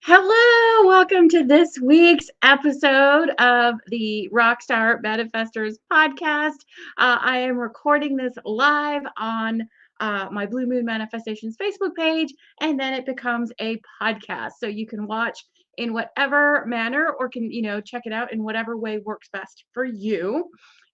Hello, welcome to this week's episode of the Rockstar Manifestors podcast. I am recording this live on my Blue Moon Manifestations Facebook page, and then it becomes a podcast. So you can watch in whatever manner or can, check it out in whatever way works best for you.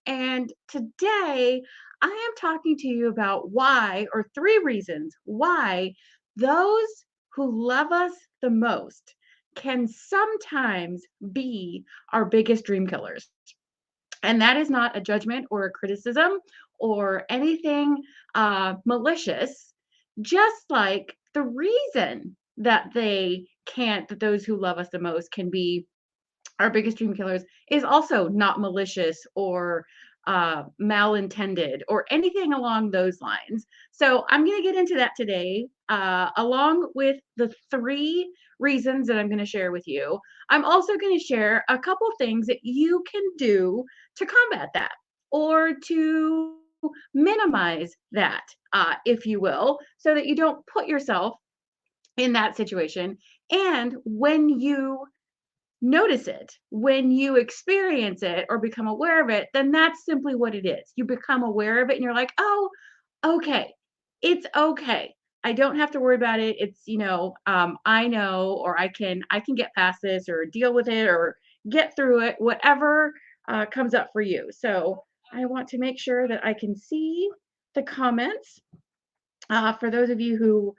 And today I am talking to you about why, or three reasons why those who love us the most can sometimes be our biggest dream killers. And that is not a judgment or a criticism or anything malicious, just like the reason that that those who love us the most can be our biggest dream killers is also not malicious or malintended or anything along those lines. So I'm going to get into that today, along with the three reasons that I'm going to share with you. I'm also going to share a couple things that you can do to combat that or to minimize that, if you will, so that you don't put yourself in that situation. And when you notice it, when you experience it or become aware of it, then that's simply what it is. You become aware of it and you're like, oh, okay, it's okay. I don't have to worry about it. It's, I know, or I can get past this or deal with it or get through it, whatever comes up for you. So I want to make sure that I can see the comments for those of you who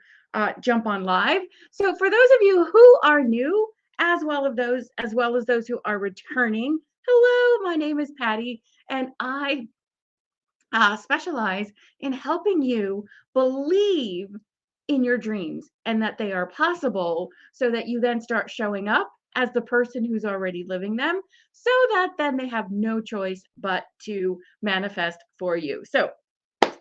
jump on live. So for those of you who are new, as well as those who are returning, hello, my name is Patty, and I specialize in helping you believe in your dreams and that they are possible, so that you then start showing up as the person who's already living them, so that then they have no choice but to manifest for you. So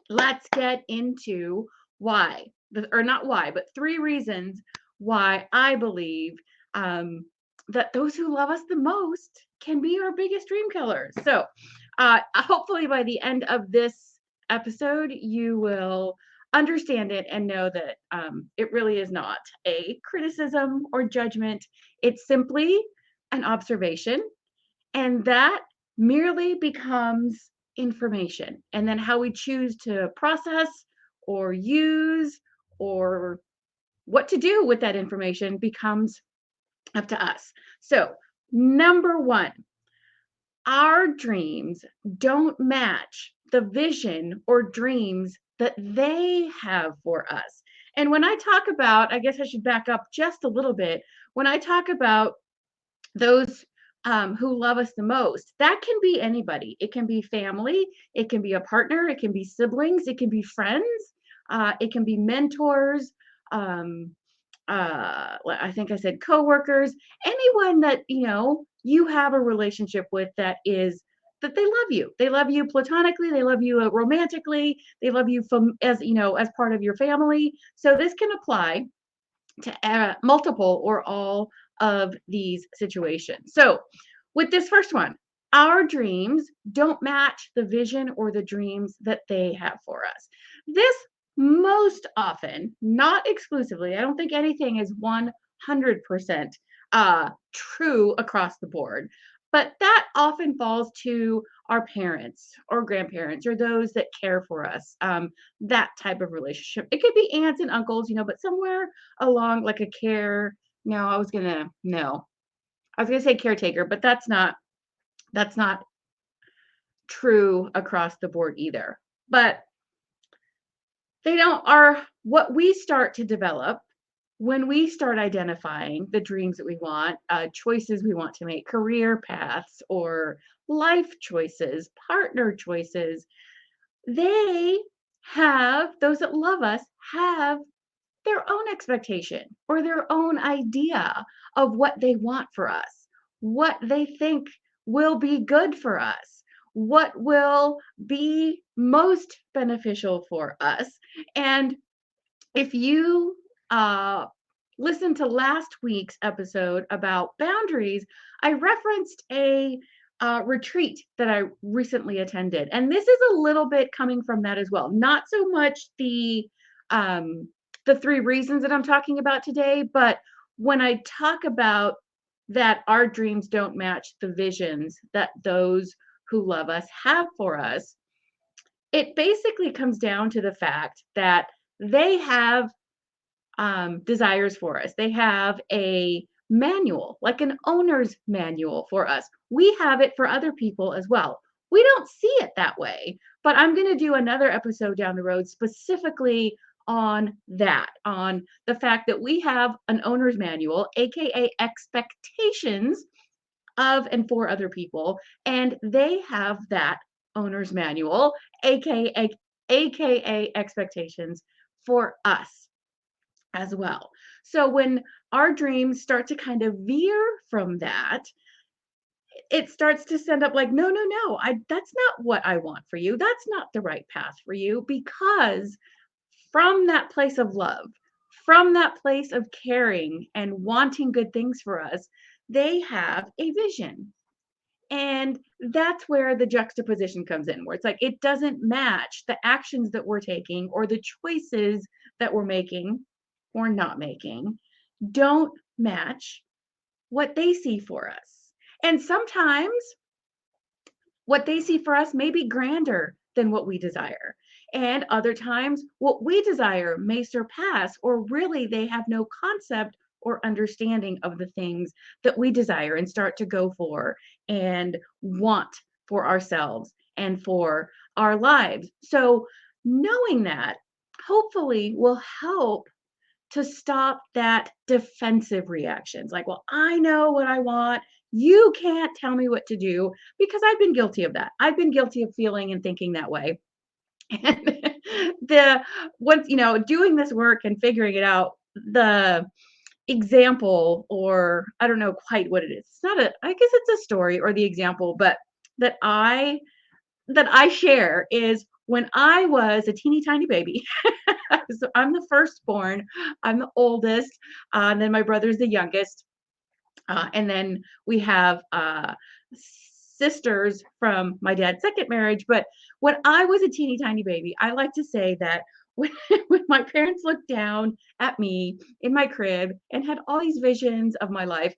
let's get into why, or not why, but three reasons why I believe that those who love us the most can be our biggest dream killers. So, hopefully, by the end of this episode, you will understand it and know that it really is not a criticism or judgment. It's simply an observation, and that merely becomes information. And then how we choose to process or use or what to do with that information becomes up to us. So, number one, our dreams don't match the vision or dreams that they have for us. And when I talk about, I guess I should back up just a little bit. When I talk about those who love us the most, that can be anybody. It can be family, it can be a partner, it can be siblings, it can be friends, it can be mentors. Um, I think I said coworkers, anyone that you have a relationship with that they love you. They love you platonically. They love you romantically. They love you from as part of your family. So this can apply to multiple or all of these situations. So, with this first one, our dreams don't match the vision or the dreams that they have for us. This most often, not exclusively, I don't think anything is 100% true across the board, but that often falls to our parents or grandparents or those that care for us. That type of relationship. It could be aunts and uncles, but somewhere along like a care. No, I was gonna say caretaker, but that's not true across the board either. But they don't are what we start to develop when we start identifying the dreams that we want, choices we want to make, career paths or life choices, partner choices. They have, those that love us have their own expectation or their own idea of what they want for us, what they think will be good for us, what will be most beneficial for us. And if you listen to last week's episode about boundaries, I referenced a retreat that I recently attended, and this is a little bit coming from that as well. Not so much um, the three reasons that I'm talking about today, but when I talk about that our dreams don't match the visions that those who love us have for us, it basically comes down to the fact that they have desires for us. They have a manual, like an owner's manual for us. We have it for other people as well. We don't see it that way, but I'm going to do another episode down the road specifically on that, on the fact that we have an owner's manual, aka expectations of and for other people, and they have that owner's manual, aka expectations for us as well. So when our dreams start to kind of veer from that, it starts to send up like, no, no, no, that's not what I want for you. That's not the right path for you, because from that place of love, from that place of caring and wanting good things for us, they have a vision. And that's where the juxtaposition comes in, where it's like it doesn't match the actions that we're taking or the choices that we're making or not making, don't match what they see for us. And sometimes what they see for us may be grander than what we desire. And other times, what we desire may surpass, or really they have no concept or understanding of the things that we desire and start to go for and want for ourselves and for our lives. So, knowing that hopefully will help to stop that defensive reactions. Like, well, I know what I want. You can't tell me what to do, because I've been guilty of that. I've been guilty of feeling and thinking that way. And the once, doing this work and figuring it out, the example, or I don't know quite what it is. It's not a, I guess it's a story or the example, but that I that I share is when I was a teeny tiny baby. So I'm the firstborn, I'm the oldest, and then my brother's the youngest. And then we have sisters from my dad's second marriage. But when I was a teeny tiny baby, I like to say that when, when my parents looked down at me in my crib and had all these visions of my life,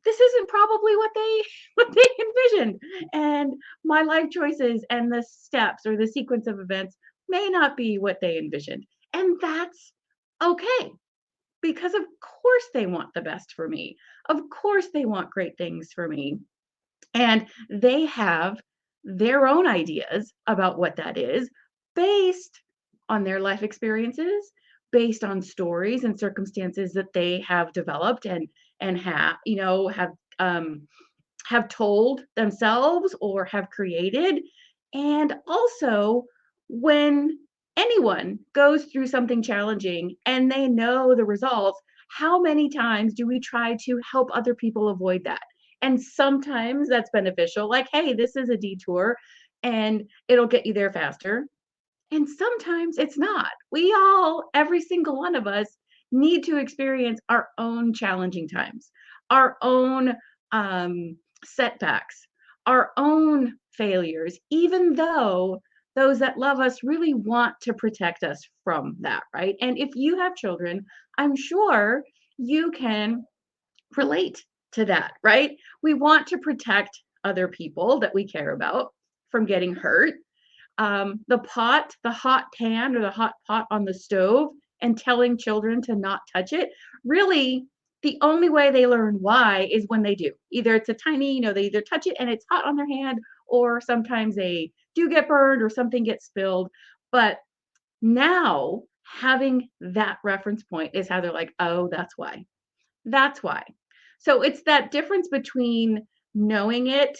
this isn't probably what they what they envisioned. And my life choices and the steps or the sequence of events may not be what they envisioned. And that's okay, because of course they want the best for me. Of course they want great things for me. And they have their own ideas about what that is, based on their life experiences, based on stories and circumstances that they have developed and um have told themselves or have created. And also, when anyone goes through something challenging and they know the results, how many times do we try to help other people avoid that? And sometimes that's beneficial, like, hey, this is a detour and it'll get you there faster. And sometimes it's not. We all, every single one of us, need to experience our own challenging times, our own setbacks, our own failures, even though those that love us really want to protect us from that, right? And if you have children, I'm sure you can relate to that, right? We want to protect other people that we care about from getting hurt. The hot pan or the hot pot on the stove, and telling children to not touch it, really, the only way they learn why is when they do. Either it's a tiny, they either touch it and it's hot on their hand, or sometimes they do get burned or something gets spilled. But now having that reference point is how they're like, oh, that's why. That's why. So it's that difference between knowing it,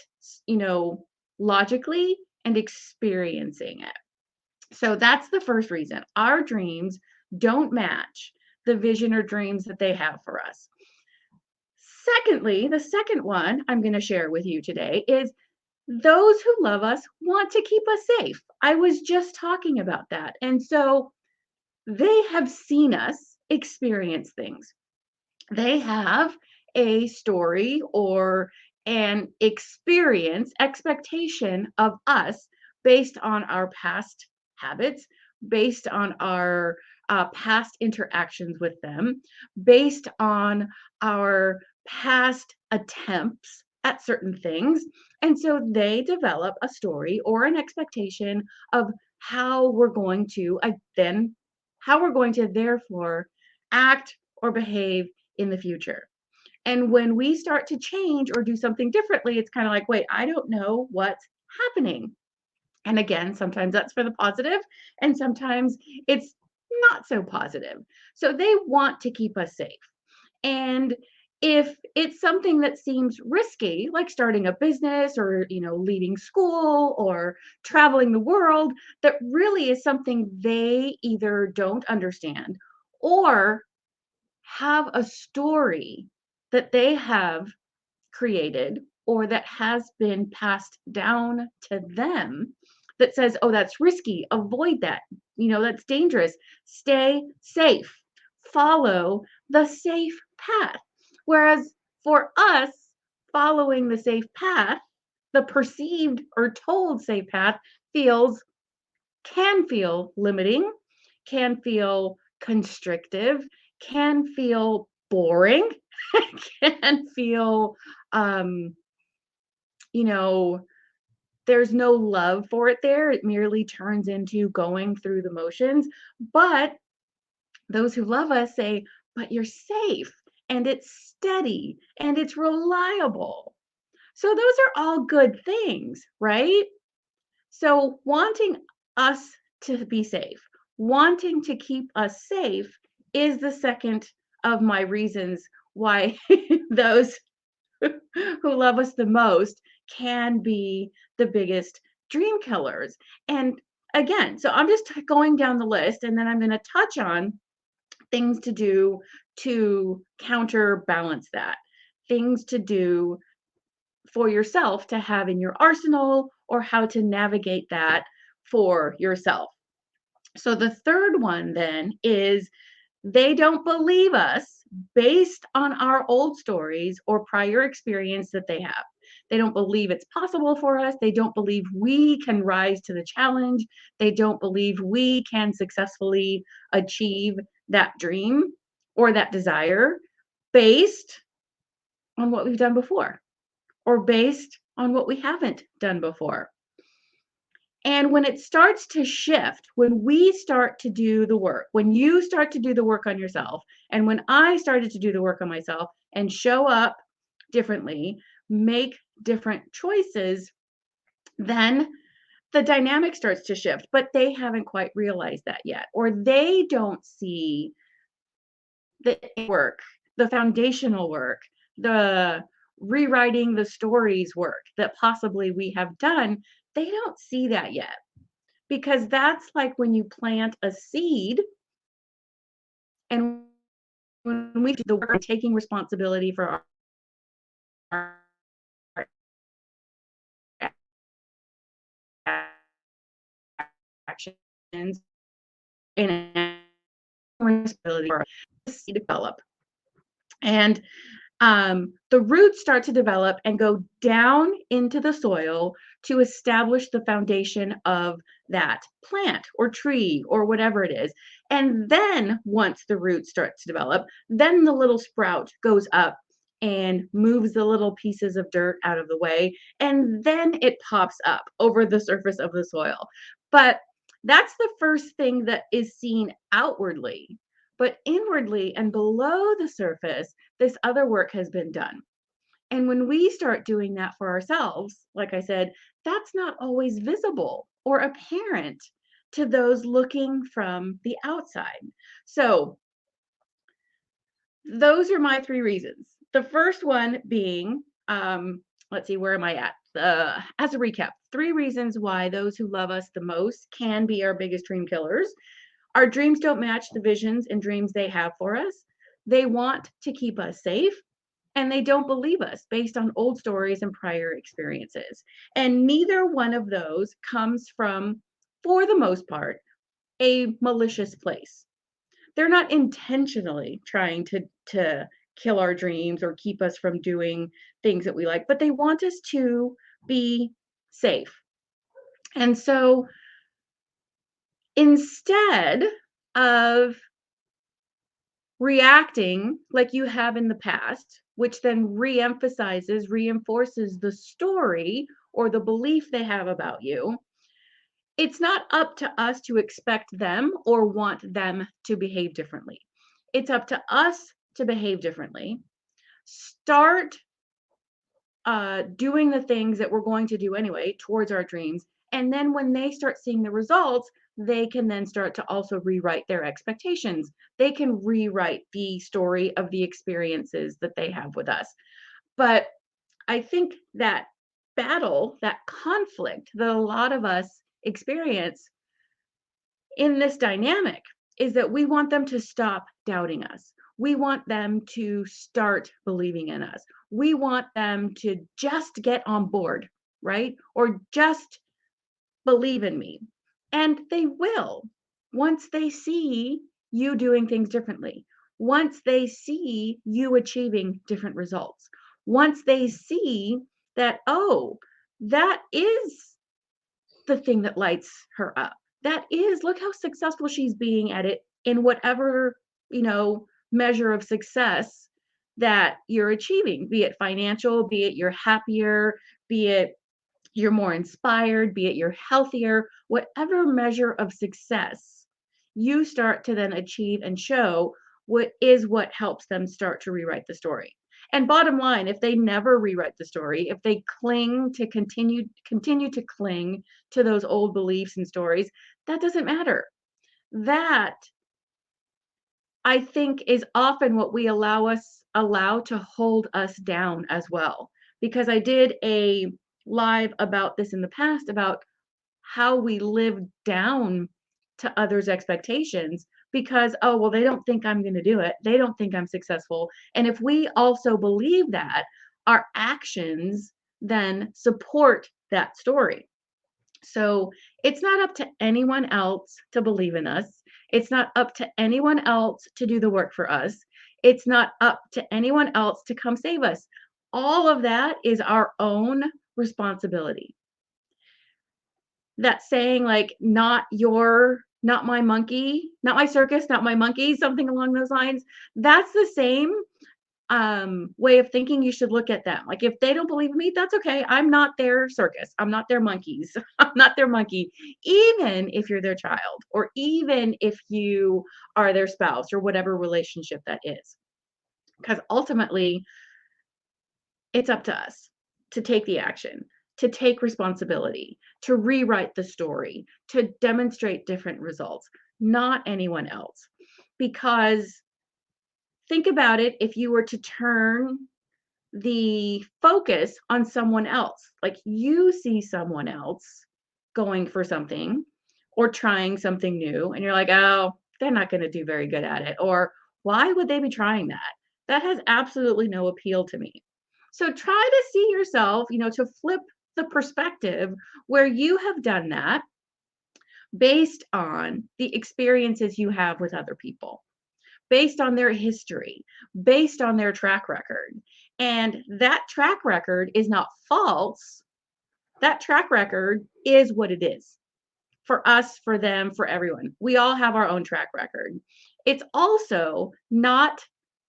you know, logically, and experiencing it. So that's the first reason. Our dreams don't match the vision or dreams that they have for us. Secondly, the second one I'm going to share with you today is those who love us want to keep us safe. I was just talking about that. And so they have seen us experience things. They have a story or an expectation of us based on our past habits, based on our past interactions with them, based on our past attempts at certain things. And so they develop a story or an expectation of how we're going to then how we're going to therefore act or behave in the future. And when we start to change or do something differently, it's kind of like, wait, I don't know what's happening. And again, sometimes that's for the positive, and sometimes it's not so positive. So they want to keep us safe. And if it's something that seems risky, like starting a business or, leaving school or traveling the world, that really is something they either don't understand or have a story that they have created or that has been passed down to them that says, oh, that's risky, avoid that, that's dangerous, stay safe, follow the safe path. Whereas for us, following the safe path, the perceived or told safe path feels can feel limiting, can feel constrictive, can feel boring, can feel, um, you know, there's no love for it there. It merely turns into going through the motions. But those who love us say, but you're safe and it's steady and it's reliable. So those are all good things, right? So, wanting us to be safe, wanting to keep us safe is the second of my reasons why those who love us the most can be the biggest dream killers. And again, so I'm just going down the list and then I'm going to touch on things to do to counterbalance that, things to do for yourself to have in your arsenal or how to navigate that for yourself. So the third one then is they don't believe us based on our old stories or prior experience that they have. They don't believe it's possible for us. They don't believe we can rise to the challenge. They don't believe we can successfully achieve that dream or that desire based on what we've done before or based on what we haven't done before. And when it starts to shift, when we start to do the work, when you start to do the work on yourself, and when I started to do the work on myself and show up differently, make different choices, then the dynamic starts to shift, but they haven't quite realized that yet, or they don't see the work, the foundational work, the rewriting the stories work that possibly we have done. They don't see that yet because that's like when you plant a seed and when we do the work of taking responsibility for our actions and responsibility for the seed develop. And the roots start to develop and go down into the soil to establish the foundation of that plant or tree or whatever it is. And then once the roots start to develop, then the little sprout goes up and moves the little pieces of dirt out of the way. And then it pops up over the surface of the soil. But that's the first thing that is seen outwardly. But inwardly and below the surface, this other work has been done. And when we start doing that for ourselves, like I said, that's not always visible or apparent to those looking from the outside. So, those are my three reasons. The first one being, let's see, where am I at? As a recap, three reasons why those who love us the most can be our biggest dream killers. Our dreams don't match the visions and dreams they have for us. They want to keep us safe and they don't believe us based on old stories and prior experiences. And neither one of those comes from, for the most part, a malicious place. They're not intentionally trying to kill our dreams or keep us from doing things that we like, but they want us to be safe. And so instead, of reacting like you have in the past, which then reemphasizes, reinforces the story or the belief they have about you. It's not up to us to expect them or want them to behave differently. It's up to us to behave differently. Start doing the things that we're going to do anyway towards our dreams. And then when they start seeing the results, they can then start to also rewrite their expectations. They can rewrite the story of the experiences that they have with us. But I think that battle, that conflict that a lot of us experience in this dynamic is that we want them to stop doubting us. We want them to start believing in us. We want them to just get on board, right? Or just believe in me. And they will once they see you doing things differently, once they see you achieving different results, once they see that, oh, that is the thing that lights her up. That is, look how successful she's being at it in whatever, measure of success that you're achieving, be it financial, be it you're happier, be it you're more inspired, be it you're healthier, whatever measure of success you start to then achieve and show what helps them start to rewrite the story. And bottom line, if they never rewrite the story, if they continue to cling to those old beliefs and stories, that doesn't matter. That I think is often what we allow to hold us down as well. Because I did a live about this in the past about how we live down to others' expectations because, oh, well, they don't think I'm going to do it. They don't think I'm successful. And if we also believe that, our actions then support that story. So it's not up to anyone else to believe in us. It's not up to anyone else to do the work for us. It's not up to anyone else to come save us. All of that is our own responsibility. That saying, like, not my monkey, not my circus, not my monkey, something along those lines. That's the same way of thinking you should look at them. Like, if they don't believe in me, that's okay. I'm not their circus. I'm not their monkeys. I'm not their monkey. Even if you're their child, or even if you are their spouse, or whatever relationship that is. Because ultimately, it's up to us to take the action, to take responsibility, to rewrite the story, to demonstrate different results, not anyone else. Because think about it, if you were to turn the focus on someone else. Like, you see someone else going for something or trying something new, and you're like, oh, they're not going to do very good at it. Or why would they be trying that? That has absolutely no appeal to me. So try to see yourself, to flip the perspective where you have done that based on the experiences you have with other people, based on their history, based on their track record. And that track record is not false. That track record is what it is for us, for them, for everyone. We all have our own track record. It's also not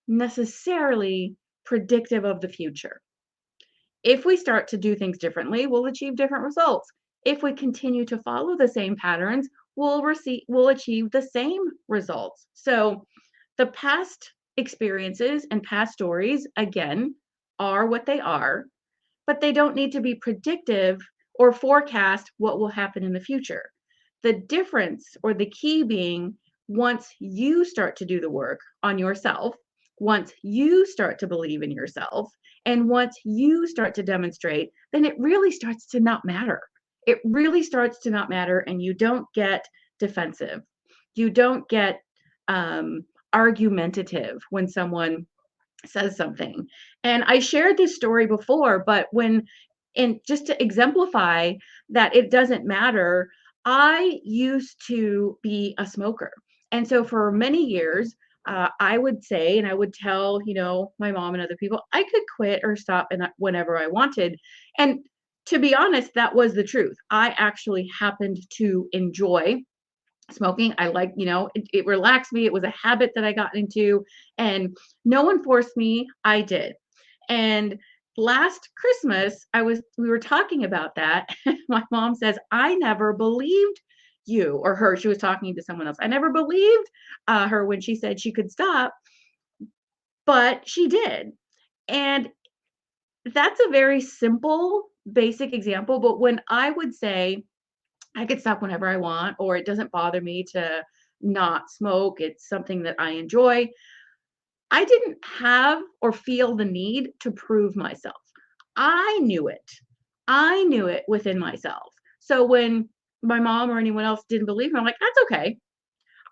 necessarily predictive of the future. If we start to do things differently, we'll achieve different results. If we continue to follow the same patterns, we'll achieve the same results. So the past experiences and past stories, again, are what they are, but they don't need to be predictive or forecast what will happen in the future. The difference, or the key, being once you start to do the work on yourself, once you start to believe in yourself, and once you start to demonstrate, then it really starts to not matter. It really starts to not matter, and you don't get defensive. You don't get argumentative when someone says something. And I shared this story before, but and just to exemplify that it doesn't matter, I used to be a smoker. And so for many years, I would say, and I would tell, my mom and other people, I could quit or stop whenever I wanted. And to be honest, that was the truth. I actually happened to enjoy smoking. I like, it relaxed me. It was a habit that I got into, and no one forced me. I did. And last Christmas, we were talking about that. My mom says, "I never believed you," or her. She was talking to someone else. "I never believed her when she said she could stop, but she did." And that's a very simple, basic example. But when I would say, I could stop whenever I want, or it doesn't bother me to not smoke, it's something that I enjoy, I didn't have or feel the need to prove myself. I knew it. I knew it within myself. So when my mom or anyone else didn't believe me, I'm like, that's okay.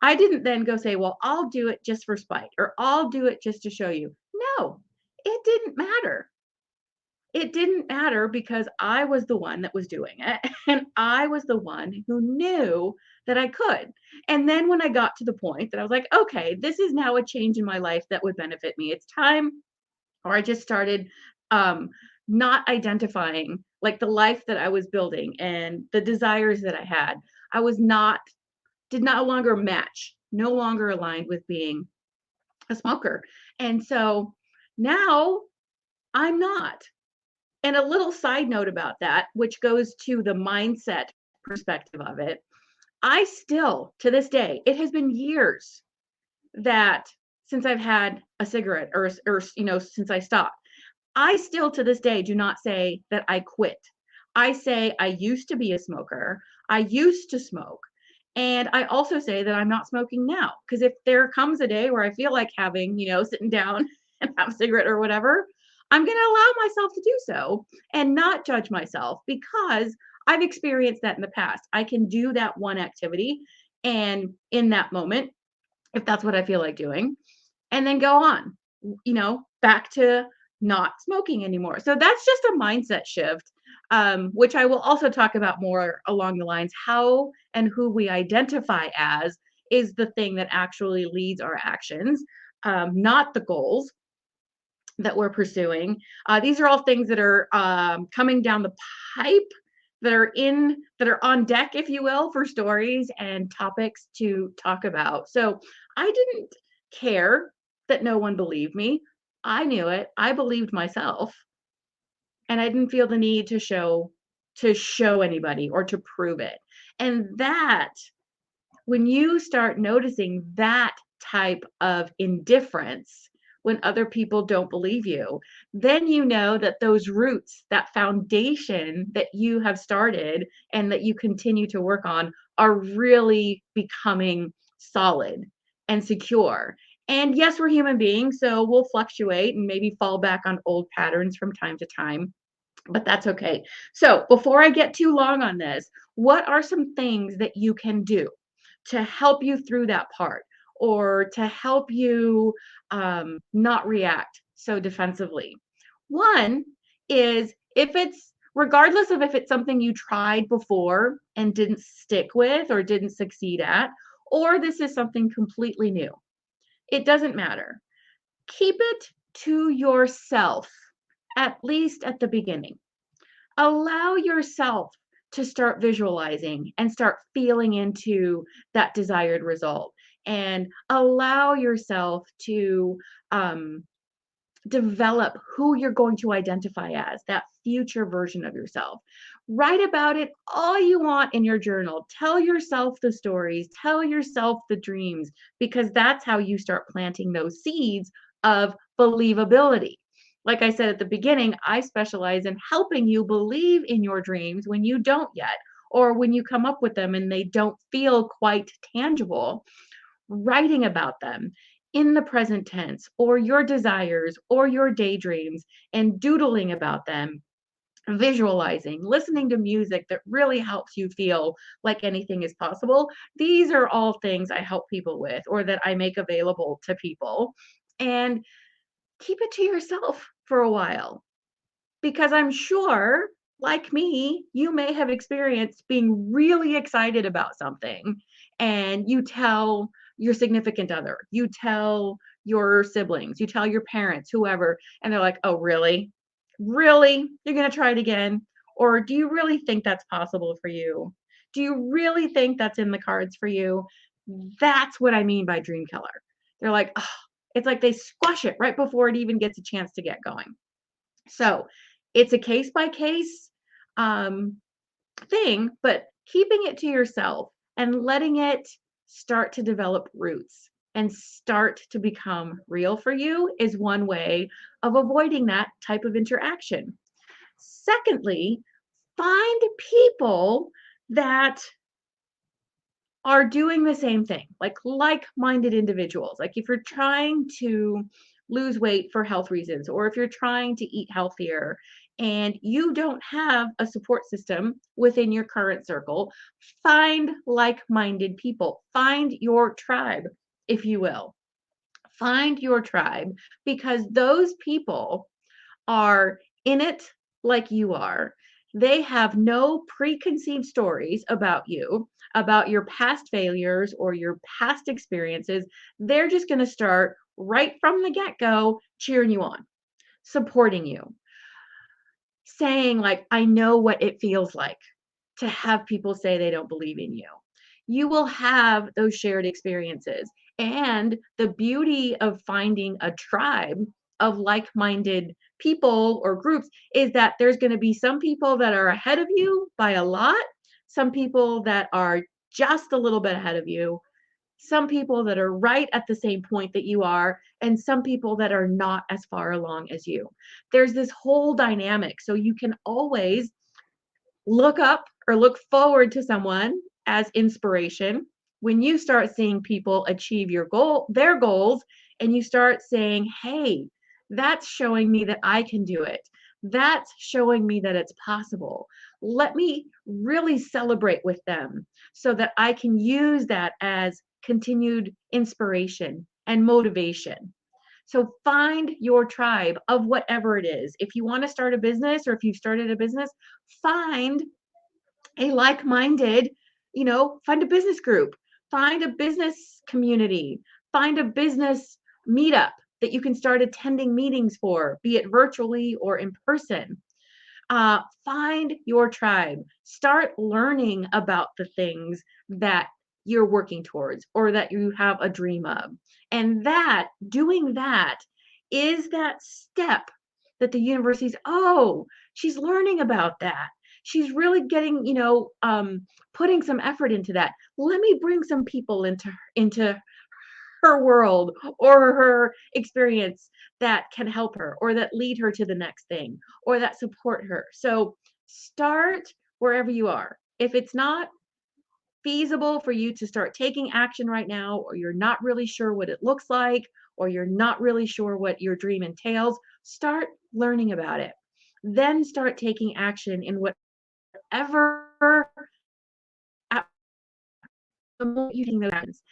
I didn't then go say, well, I'll do it just for spite, or I'll do it just to show you. No, it didn't matter. It didn't matter because I was the one that was doing it, and I was the one who knew that I could. And then when I got to the point that I was like, "Okay, this is now a change in my life that would benefit me. It's time," or I just started, um, not identifying, like, the life that I was building and the desires that I had. I was not did not longer match, no longer aligned with being a smoker. And so now I'm not. And a little side note about that, which goes to the mindset perspective of it. I still, to this day, it has been years that since I've had a cigarette, or since I stopped. I still to this day do not say that I quit. I say I used to be a smoker. I used to smoke. And I also say that I'm not smoking now. Because if there comes a day where I feel like having, sitting down and have a cigarette or whatever, I'm going to allow myself to do so and not judge myself because I've experienced that in the past. I can do that one activity and in that moment, if that's what I feel like doing, and then go on, back to not smoking anymore. So that's just a mindset shift, which I will also talk about more along the lines how and who we identify as is the thing that actually leads our actions, not the goals that we're pursuing. These are all things that are coming down the pipe that are on deck, if you will, for stories and topics to talk about. So I didn't care that no one believed me. I knew it. I believed myself, and I didn't feel the need to show anybody or to prove it. And that when you start noticing that type of indifference when other people don't believe you, then you know that those roots, that foundation that you have started and that you continue to work on are really becoming solid and secure. And yes, we're human beings, so we'll fluctuate and maybe fall back on old patterns from time to time, but that's okay. So, before I get too long on this, what are some things that you can do to help you through that part or to help you not react so defensively? One is if it's regardless of if it's something you tried before and didn't stick with or didn't succeed at, or this is something completely new, it doesn't matter. Keep it to yourself, at least at the beginning. Allow yourself to start visualizing and start feeling into that desired result, and allow yourself to um, develop who you're going to identify as that future version of yourself. Write about it all you want in your journal. Tell yourself the stories, tell yourself the dreams, because that's how you start planting those seeds of believability. Like I said at the beginning, I specialize in helping you believe in your dreams when you don't yet, or when you come up with them and they don't feel quite tangible. Writing about them in the present tense, or your desires, or your daydreams, and doodling about them, visualizing, listening to music that really helps you feel like anything is possible. These are all things I help people with or that I make available to people. And keep it to yourself for a while, because I'm sure, like me, you may have experienced being really excited about something and you tell your significant other, you tell your siblings, you tell your parents, whoever, and they're like, "Oh, really? Really? You're going to try it again? Or do you really think that's possible for you? Do you really think that's in the cards for you? That's what I mean by dream killer. They're like, oh, it's like they squash it right before it even gets a chance to get going. So it's a case by case thing, but keeping it to yourself and letting it start to develop roots and start to become real for you is one way of avoiding that type of interaction. Secondly, find people that are doing the same thing, like-minded individuals. Like if you're trying to lose weight for health reasons, or if you're trying to eat healthier and you don't have a support system within your current circle, find like-minded people. Find your tribe, if you will. Find your tribe because those people are in it like you are. They have no preconceived stories about you, about your past failures or your past experiences. They're just going to start right from the get go cheering you on, supporting you, saying, like, I know what it feels like to have people say they don't believe in you. You will have those shared experiences. And the beauty of finding a tribe of like minded people or groups is that there's going to be some people that are ahead of you by a lot, some people that are just a little bit ahead of you, some people that are right at the same point that you are, and some people that are not as far along as you. There's this whole dynamic. So you can always look up or look forward to someone as inspiration when you start seeing people achieve their goals, and you start saying, hey, that's showing me that I can do it. That's showing me that it's possible. Let me really celebrate with them so that I can use that as continued inspiration and motivation. So find your tribe of whatever it is. If you want to start a business or if you've started a business, find a like-minded, find a business group, find a business community, find a business meetup that you can start attending meetings for, be it virtually or in person. Find your tribe. Start learning about the things that you're working towards or that you have a dream of. And doing that is that step that the universe sees, oh, she's learning about that. She's really getting, putting some effort into that. Let me bring some people into her world or her experience that can help her or that lead her to the next thing or that support her. So start wherever you are. If it's not feasible for you to start taking action right now, or you're not really sure what it looks like, or you're not really sure what your dream entails, start learning about it. Then start taking action in whatever the more you take those actions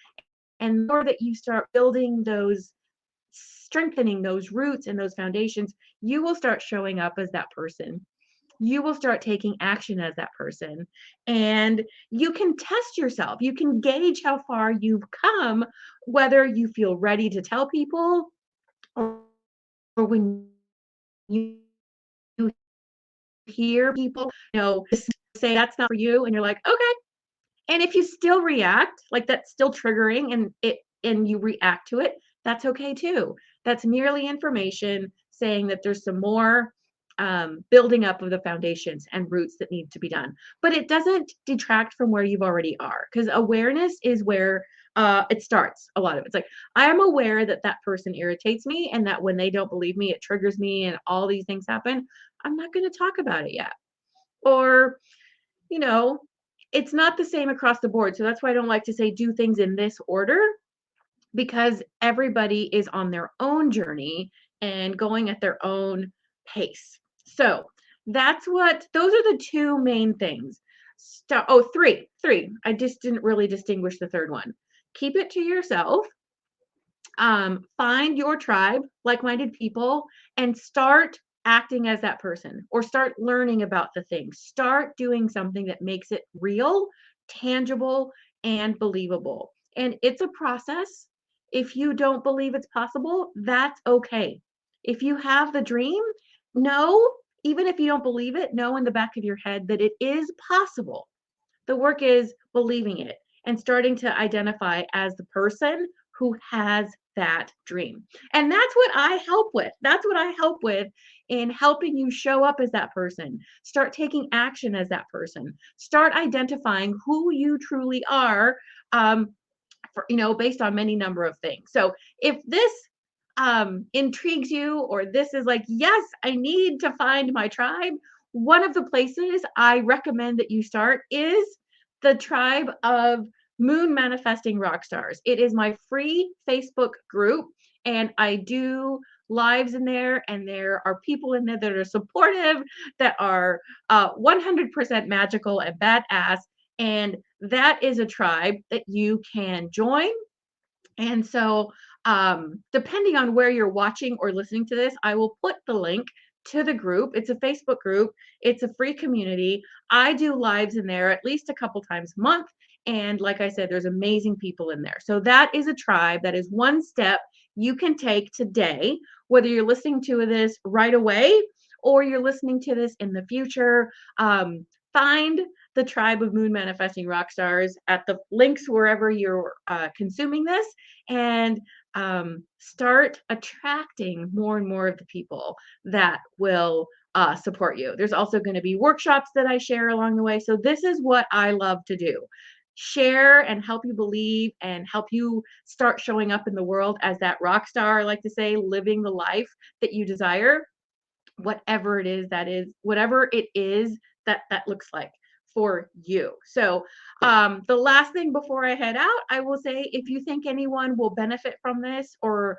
and the more that you start building those, strengthening those roots and those foundations, you will start showing up as that person. You will start taking action as that person. And you can test yourself. You can gauge how far you've come, whether you feel ready to tell people or when you hear people, say that's not for you, and you're like, okay. And if you still react, like that's still triggering and you react to it, that's okay too. That's merely information saying that there's some more building up of the foundations and roots that need to be done. But it doesn't detract from where you've already are, because awareness is where it starts. A lot of it's like, I am aware that that person irritates me and that when they don't believe me, it triggers me and all these things happen. I'm not going to talk about it yet. Or you know, it's not the same across the board. So that's why I don't like to say do things in this order, because everybody is on their own journey and going at their own pace. So those are the two main things. Three. I just didn't really distinguish the third one. Keep it to yourself. Find your tribe, like-minded people, and start acting as that person or start learning about the thing. Start doing something that makes it real, tangible, and believable. And it's a process. If you don't believe it's possible, that's okay. If you have the dream, know, even if you don't believe it, know in the back of your head that it is possible. The work is believing it and starting to identify as the person who has that dream. And that's what I help with. That's what I help with in helping you show up as that person. Start taking action as that person. Start identifying who you truly are, based on many number of things. So if this intrigues you, or this is like, yes, I need to find my tribe, one of the places I recommend that you start is the tribe of moon manifesting rock stars. It is my free Facebook group, and I do lives in there, and there are people in there that are supportive, that are 100% magical and badass, and that is a tribe that you can join. And so, depending on where you're watching or listening to this, I will put the link to the group. It's a Facebook group, it's a free community. I do lives in there at least a couple times a month. And like I said, there's amazing people in there. So, that is a tribe. That is one step you can take today, whether you're listening to this right away or you're listening to this in the future. Find the tribe of moon manifesting rock stars at the links wherever you're consuming this, and start attracting more and more of the people that will support you. There's also going to be workshops that I share along the way. So this is what I love to do: share and help you believe and help you start showing up in the world as that rock star. I like to say, living the life that you desire, whatever it is that is, whatever it is that that looks like for you. So, the last thing before I head out, I will say, if you think anyone will benefit from this or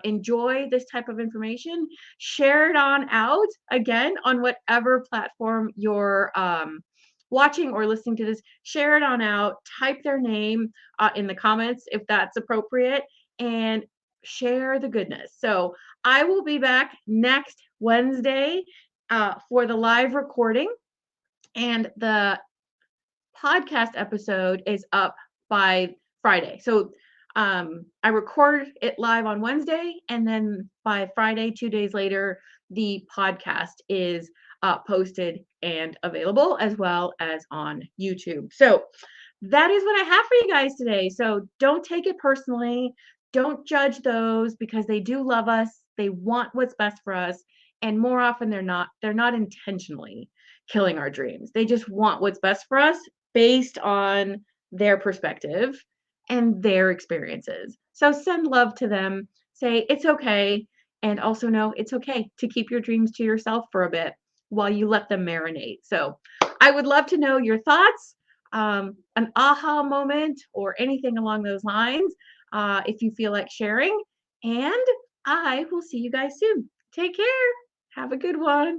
enjoy this type of information, share it on out, again, on whatever platform you're watching or listening to this. Share it on out, type their name in the comments if that's appropriate, and share the goodness. So I will be back next Wednesday for the live recording, and the podcast episode is up by Friday. So I record it live on Wednesday, and then by Friday, 2 days later, the podcast is posted and available, as well as on YouTube. So that is what I have for you guys today. So don't take it personally. Don't judge those, because they do love us. They want what's best for us. And more often than not, they're not intentionally killing our dreams. They just want what's best for us based on their perspective and their experiences. So send love to them. Say it's okay. And also know it's okay to keep your dreams to yourself for a bit while you let them marinate. So I would love to know your thoughts, an aha moment, or anything along those lines, if you feel like sharing. And I will see you guys soon. Take care. Have a good one.